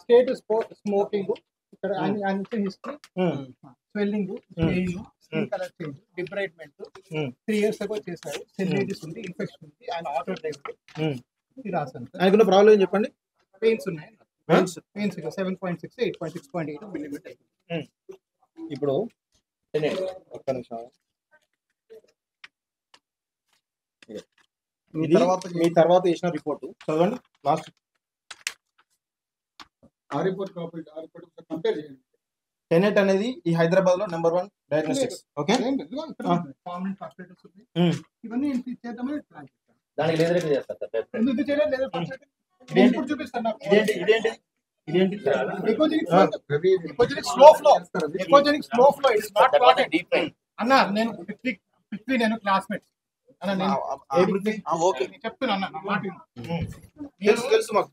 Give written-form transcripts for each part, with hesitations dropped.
State smoking ఇక్కడ history swelling skin colour change debridement 3 years ago చేశారు cellulitis ఉంది infection ఉంది ఆయన ఆటో డ్రైవర్ ఇది రాశాను ఆయనకున్న ప్రాబ్లం ఏం చెప్పండి పెయిన్స్ ఉన్నాయి పెయిన్స్ 7.6 8.6.8 మిల్లీమీటర్ ఇప్పుడు ఒక్క నిమిషం మీ తర్వాత చేసిన రిపోర్ట్ చదవండి లాస్ట్ ఆ రిపోర్ట్ కంపేర్ చేయండి టెనెట్ అనేది ఈ హైదరాబాద్ లో నెంబర్ 1 డయాగ్నోస్టిక్స్ ఓకే ఇవన్నీ చేద్దామని ప్లాన్ చేస్తాను దానికి లేదర్ చేస్తారు ఎందుకు చేయలేదు లేదర్ చూపిస్తాను ఇదేంటి echogenic slow flow it's not clotted అన్న నేను 50 నేను క్లాస్మేట్స్ అన్న నేను ఓకే చెప్తున్నా అన్న నా మాట తెలుసు మాకు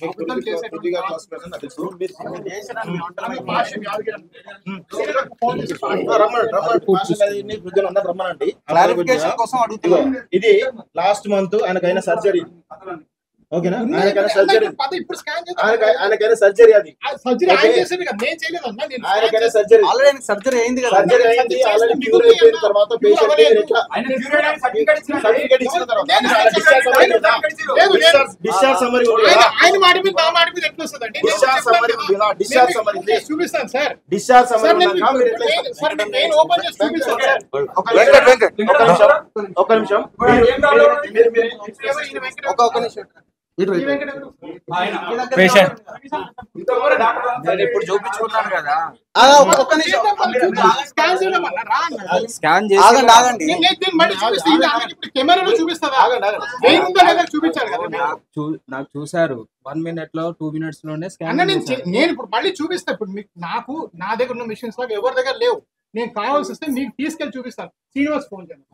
కొద్దిగా క్లాస్మేట్స్ అని తెలుసు రమ్మనండి క్లారిఫికేషన్ కోసం అడుగుతున్నాం ఇది లాస్ట్ మంత్ ఆయనకైన సర్జరీ ఓకేనా ఆయనకైనా సర్జరీ ఆయనకైనా సర్జరీ అది ఆయనకైనా సర్జరీ ఆల్రెడీ సర్జరీ అయింది కదా సర్జరీ అయింది ఆల్రెడీ క్యూర్ అయిపోయిన తర్వాత పేషెంట్ సర్టిఫికెట్ ఇచ్చిన తర్వాత డిశ్చార్జ్ సమ్మరీ ఆయన మాట మీద నా మాట మీద ఎట్లా వస్తుందండి డిశ్చార్జ్ సమ్మరీ చూపిస్తాను సార్ డిశ్చార్జ్ సమ్మరీ సార్ నేను ఓపెన్ చేసి చూపిస్తాను ఒక నిమిషం ఒక నిమిషం ఇప్పుడు చూపించుకున్నాను కదా స్కాన్ నాకు చూసారు 1 minute లో 2 minutes లోనే స్కాన్ నేను ఇప్పుడు మళ్ళీ చూపిస్తా ఇప్పుడు మీకు నాకు నా దగ్గర ఉన్న మిషన్స్ లాగా ఎవరి దగ్గర లేవు నేను కావాల్సి వస్తే మీకు తీసుకెళ్ళి చూపిస్తాను శ్రీనివాస్ ఫోన్ చేయండి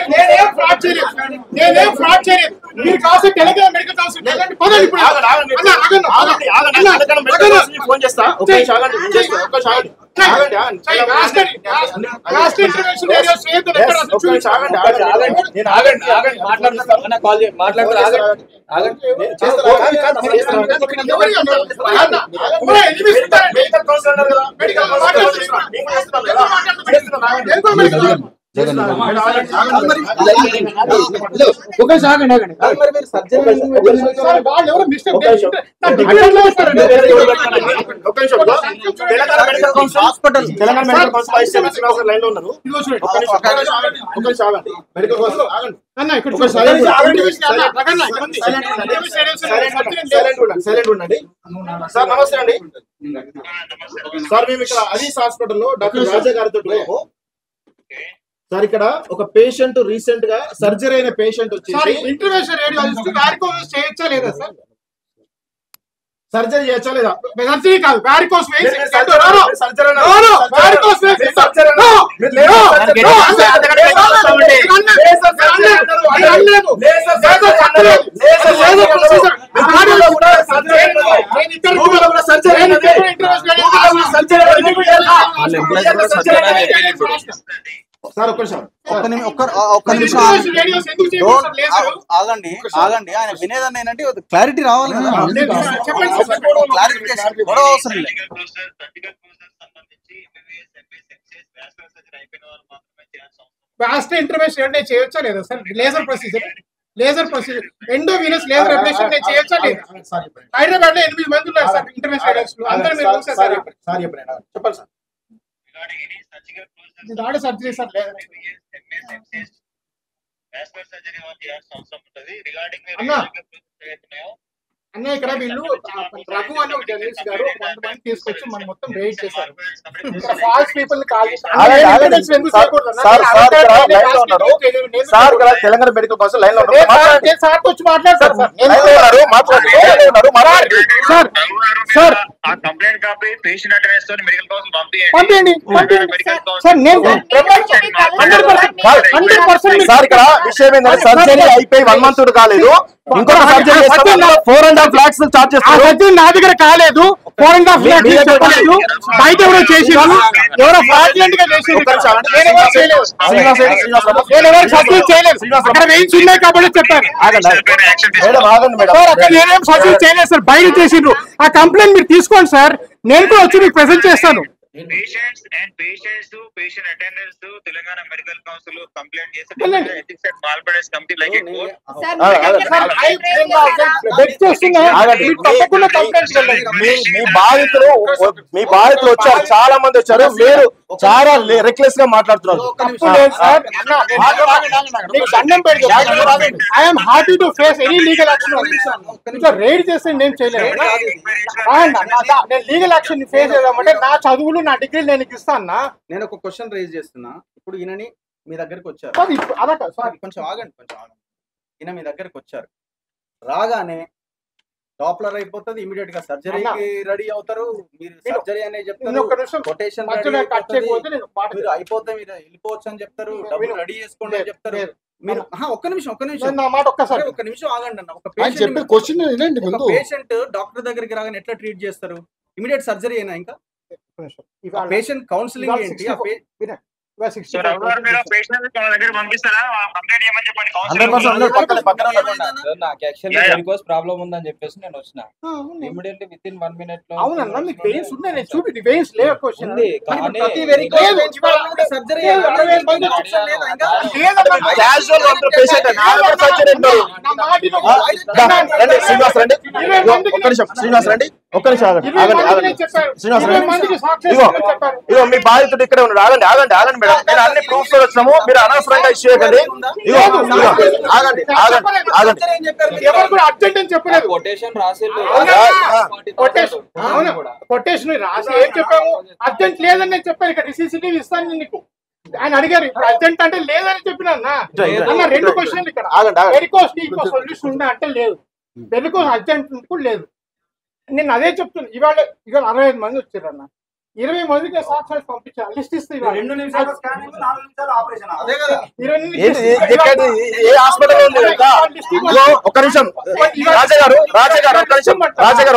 నేనేం ఫ్రాడ్ చేయలేదు మీరు కావాల్సిన టెలిగ్రామ్ మెడికల్ ఫోన్ చేస్తా hospital Telangana medical council vice chairman line లో ఉన్నారు సైలెంట్ ఉండండి సార్. నమస్తే అండి సార్. మేము ఇక్కడ అలీస్ హాస్పిటల్లో డాక్టర్ రాజా గారితో సార్ ఇక్కడ ఒక పేషెంట్ రీసెంట్ గా సర్జరీ అయిన పేషెంట్ వచ్చి ఇంటర్వెన్షన్ రేడియాలజిస్ట్ వారికోస్ చేయొచ్చా లేదా సార్? సర్జరీ చేయొచ్చా లేదా? సర్జరీ కాదు, వారికోస్ వెయిన్స్ సార్ ఒక్క నిమిషం ఆగండి. ఆయన వినేదాన్ని ఏంటంటే క్లారిటీ రావాలి కదా, క్లారిఫికేషన్ గొడవ అవసరం లేదు. వాస్ట్ ఇంటర్వెన్షన్ చేయొచ్చా లేదా sir? Laser procedure endovenous laser ablation చేయొచ్చా లేదా? హైదరాబాద్ లో 8 మంది ఉన్నారు సార్ ఇంటర్వెన్షన్. అందరూ మీరు చూసారు సార్. చెప్పండి సార్. సర్జరీ సార్ అన్న ఇక్కడ వీళ్ళు రఘు అని ఒక జర్నలిస్ట్ గారు కొంతమంది తీసుకొచ్చి మనం మొత్తం రేట్ చేశారు. False people Telangana medical council line లో సార్ ఇక్కడ విషయం ఏంటంటే సర్జరీ అయిపోయి 1 month కాలేదు, ఇంకొక సర్జరీ 4.5 lakhs చార్జ్ చేస్తారు. నా దగ్గర కాలేదు, 4.5 lakhs చెప్పలేదు, బయట ఎవరో చేసి ఎవరో ఫ్రాడ్యులెంట్ గా చేసి కాబట్టి చెప్పారు. నేనేం సర్జరీ చేయలేదు సార్, బయట చేసిండ్రు. ఆ కంప్లైంట్ మీరు తీసుకోండి సార్, నేను కూడా వచ్చి మీకు ప్రెజెంట్ చేస్తాను. Patients patient attenders Telangana medical council complaint చేస్తే ethics and malpractice committee like it మీ బాధితులు వచ్చారు, చాలా మంది వచ్చారు, మీరు చాలా రెక్లెస్ గా మాట్లాడుతున్నారు. I'm happy to face any legal action. Raid చేస్తే నేను చేయలేదు, నేను లీగల్ యాక్షన్ ఫేస్ చేద్దామంటే నా చదువులు నా డిగ్రీ నేను ఇస్తాను. నేను ఒక క్వశ్చన్ రేజ్ చేస్తున్నా. ఇప్పుడు ఈయనని మీ దగ్గరకు వచ్చారు, కొంచెం ఆగండి. ఈయన మీ దగ్గరకు వచ్చారు, రాగానే డాప్లర్ అయిపోతుంది, ఇమీడియట్ గా సర్జరీకి రెడీ అవుతారు. మీరు సర్జరీ అనే చెప్తారు, కొటేషన్ అయిపోతే మీరు వెళ్ళిపోవచ్చు అని చెప్తారు, డబ్బులు రెడీ చేసుకోండి అని చెప్తారు. మీరు ఒక్క నిమిషం ఆగండి అన్న. ఒక పేషెంట్ డాక్టర్ దగ్గరికి రాగానే ఎట్లా ట్రీట్ చేస్తారు? ఇమీడియట్ సర్జరీ అయినా ఇంకా పేషెంట్ కౌన్సిలింగ్ ఏంటి? ప్రాబ్లం ఉందని చెప్పేసి నేను వచ్చిన ఇమిడియట్లీ విత్ ఇన్ 1 minute లో. అవునన్నా మీకు పెయిన్స్ ఉన్నాయి, నేను చూపి వెయిన్స్ లేవు క్వశ్చన్ ఉంది కానీ సర్జరీ ఒక్క నిమిషం ఆగండి. శ్రీనివాస్ ఇగో మీ బాధితుడు ఇక్కడే ఉన్నాడు, ఆగండి మేడం. నేను అన్ని ప్రూఫ్స్ వచ్చినాము, మీరు అనవసరంగా ఇష్యూ చేయకండి. ఆగండి. ఎవరు కూడా అర్జెంట్ అని చెప్పలేదు. కొటేషన్ రాసి కొటేషన్ రాసి ఏం చెప్పాము? అర్జెంట్ లేదని నేను చెప్పాను. ఇక్కడ CCTV ఇస్తాను నీకు. ఆయన అడిగారు ఇప్పుడు అర్జెంట్ అంటే లేదని చెప్పినా అన్న. 2 క్వశ్చన్లు ఇక్కడ. వెరికోస్ సొల్యూషన్ ఉందా అంటే లేదు, వెరికోస్ అర్జెంట్ కూడా లేదు. నేను అదే చెప్తున్నా. ఇవాళ 65 మంది వచ్చారు అన్న, 20 మందికి సాక్షాత్ పంపించాను. లిస్ట్ ఇస్తే 2 నిమిషాలు స్కానింగ్, 4 నిమిషాలు ఆపరేషన్. ఏ హాస్పిటల్ ఉంది? ఒక్క నిమిషం రాజాగారు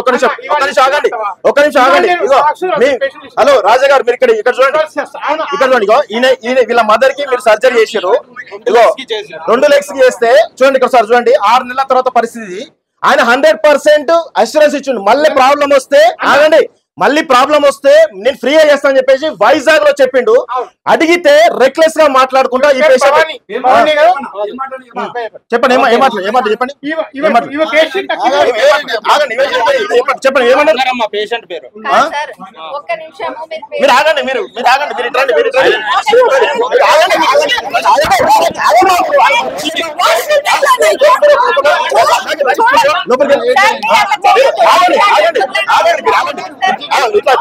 ఒక్క నిమిషం ఆగండి. హలో రాజాగారు, మీరు ఇక్కడ చూడండి. ఈయన వీళ్ళ మదర్ కి మీరు సర్జరీ చేశారు. ఇగో 2 legs కి చేస్తే చూడండి ఇక్కడ సార్, చూడండి 6 నెలల తర్వాత పరిస్థితి. ఆయన 100% అష్యూరెన్స్ ఇచ్చిండు. మళ్ళీ ప్రాబ్లం వస్తే నేను ఫ్రీగా చేస్తానని చెప్పేసి వైజాగ్ లో చెప్పిండు. అడిగితే రెక్లెస్ గా మాట్లాడుకుంటా ఈ పేషెంట్ చెప్పండి ఏమన్నారు పేషెంట్ పేరు. మీరు ఆగండి.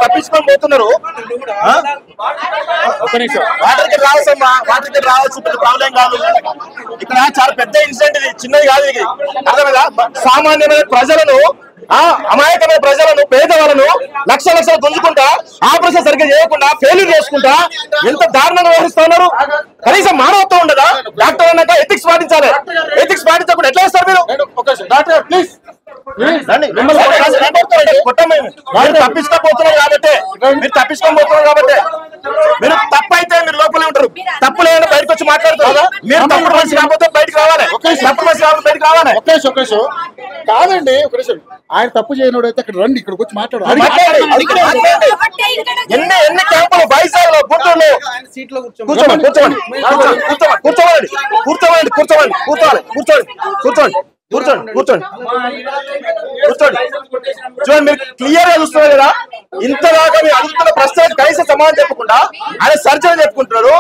తప్పించుకొని పోతున్నారు. వాటర్ రావచ్చు, ప్రాబ్లం కాదు. ఇక్కడ చాలా పెద్ద ఇన్సిడెంట్, ఇది చిన్నది కాదు. ఇది అర్థమైందా? సామాన్యమైన ప్రజలను, అమాయకమైన ప్రజలను, పేదవాళ్ళను లక్షలు గుంజుకుంటా, ఆపరేషన్ సరిగ్గా చేయకుండా ఫెయిల్యూర్ చేసుకుంటా ఎంత దారుణంగా వ్యవహరిస్తా ఉన్నారు. కనీసం మానవత్వం ఉండదా? డాక్టర్ అన్నాక ఎథిక్స్ పాటించాలి. ఎథిక్స్ పాటించకుండా ఎట్లా చేస్తారు మీరు? డాక్టర్ ప్లీజ్ తప్పించుకోబోతున్నారు కాబట్టి మీరు తప్పైతే మీరు లోపలే ఉంటారు. తప్పు లేదని బయటకు వచ్చి మాట్లాడుతారు. మీరు తప్పుడు మనిషి కాకపోతే బయటకు రావాలి. కాదండి ఒక నిమిషం. ఆయన తప్పు చేయనోడు అయితే అక్కడ రండి, ఇక్కడికి వచ్చి మాట్లాడు. ఎన్ని క్యాంపులు వైజాగ్ లో, గుంటూరులో కూర్చోండి. చూడండి మీరు క్లియర్ గా చూస్తున్నారు కదా. ఇంతదాకా మీరు అడుగుతున్న ప్రశ్న కనీసం సమాధానం చెప్పకుండా ఆయన సర్జరీ చెప్పుకుంటున్నారు.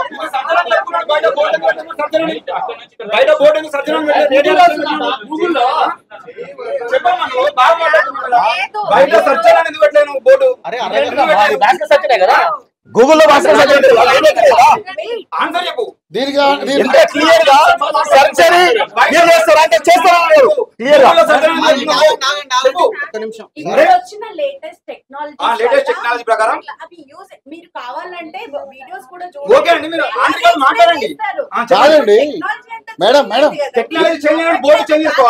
భాస్కర్ సత్యనే కదా గూగుల్లో భాస్కర్ సత్య ఆన్సర్ చెప్పు. దీనికి ఇంత క్లియర్ గా సర్జరీ మీరు చేస్తారా అంటే చేస్తారా క్లియర్ గా వచ్చిన లేటెస్ట్ టెక్నాలజీ ప్రకారం అవి యూజ్ మీరు కావాలంటే వీడియోస్ కూడా ఓకే అండి, మీరు ఆన్సర్ మాట్లాడండి. కాదండి madam technology change board change చేసుకో.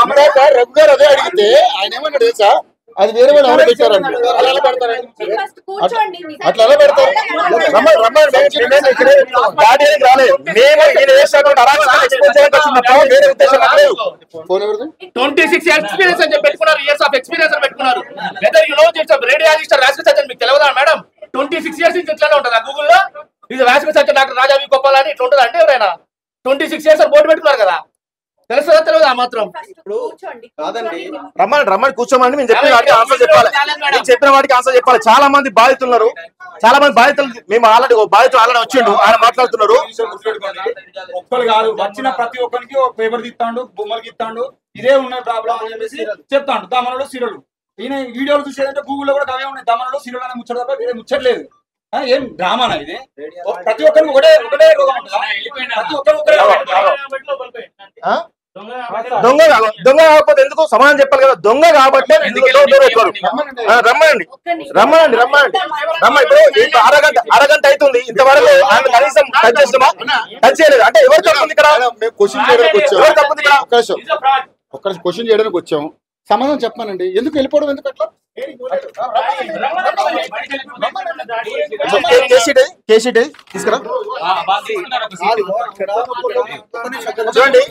రఘు గారు అదే అడిగితే ఆయన ఏమన్నాడు తెలుసా, అది వేరే వాళ్ళు ఎవరు పెట్టారండి, అలా ఎలా పెడతారండి, అట్లా ఎలా పెడతారు? రాలేదు మేము ఈయన చేసినటువంటి అరాచకాలు ఎక్స్పోజ్ చేయడానికి వచ్చినప్పుడు వేరే ఉద్దేశం లేదు. 26 ఎక్స్పీరియన్స్ అని చెప్పి పెట్టుకున్నారు, ఇయర్స్ ఆఫ్ ఎక్స్పీరియన్స్ అని పెట్టుకున్నారు. వెదర్ యు నో రేడియాలజిస్ట్ రాజకీయ సత్యం మీకు తెలియదా మేడం? 26 ఇయర్స్ నుంచి ఇట్లానే ఉంటుందా గూగుల్లో? ఇది రాజకీయ సత్యం డాక్టర్ రాజా వి గోపాల్ అని ఇట్లా ఉంటుంది అంటే ఎవరైనా 26 ఇయర్స్ బోర్డు పెట్టుకున్నారు కదా, తెలుస్తుందా తెలియదు ఆ మాత్రం? రమ్మని కూర్చోమని మేము చెప్పిన వాటికి ఆన్సర్ చెప్పాలి, నేను చెప్పిన వాటికి ఆన్సర్ చెప్పాలి. చాలా మంది బాధితులు, చాలా మంది బాధితులు, మేము ఆల్రెడీ వచ్చిండు, ఆయన మాట్లాడుతున్నారు. ఒక్కరు కాదు, వచ్చిన ప్రతి ఒక్కరికి పేపర్ తీస్తాడు, బొమ్మలు తీస్తాడు, ఇదే ఉన్నాయి ప్రాబ్లం అని చెప్పేసి చెప్తాడు. దమనలో సీరియల్ ఈయన వీడియోలు చూసేదంటే గూగుల్లో కూడా అవే ఉన్నాయి. దమనలో సీరియల్ అనే ముచ్చట తప్ప వేరే ముచ్చట్లేదు. ఏం డ్రామానా ఇది? ప్రతి ఒక్కరికి ఒకటే రోగం ఉంటుందా? ప్రతి ఒక్కరు దొంగ కాకపోతే ఎందుకు సమాధానం చెప్పాలి కదా, దొంగ కాబట్టి రమ్మనండి. ఇప్పుడు అరగంట అవుతుంది, ఇంతవరకు ఆయన కనీసం టచ్ చేస్తామా? టచ్ చేయలేదు అంటే ఎవరు తప్పుంది ఇక్కడ? క్వశ్చన్ చేయడానికి వచ్చాము, ఒక్క క్వశ్చన్ చేయడానికి వచ్చాము, సమాధానం చెప్పానండి. ఎందుకు వెళ్ళిపోవడం, ఎందుకు అట్లా? తీసుకురా చూడండి.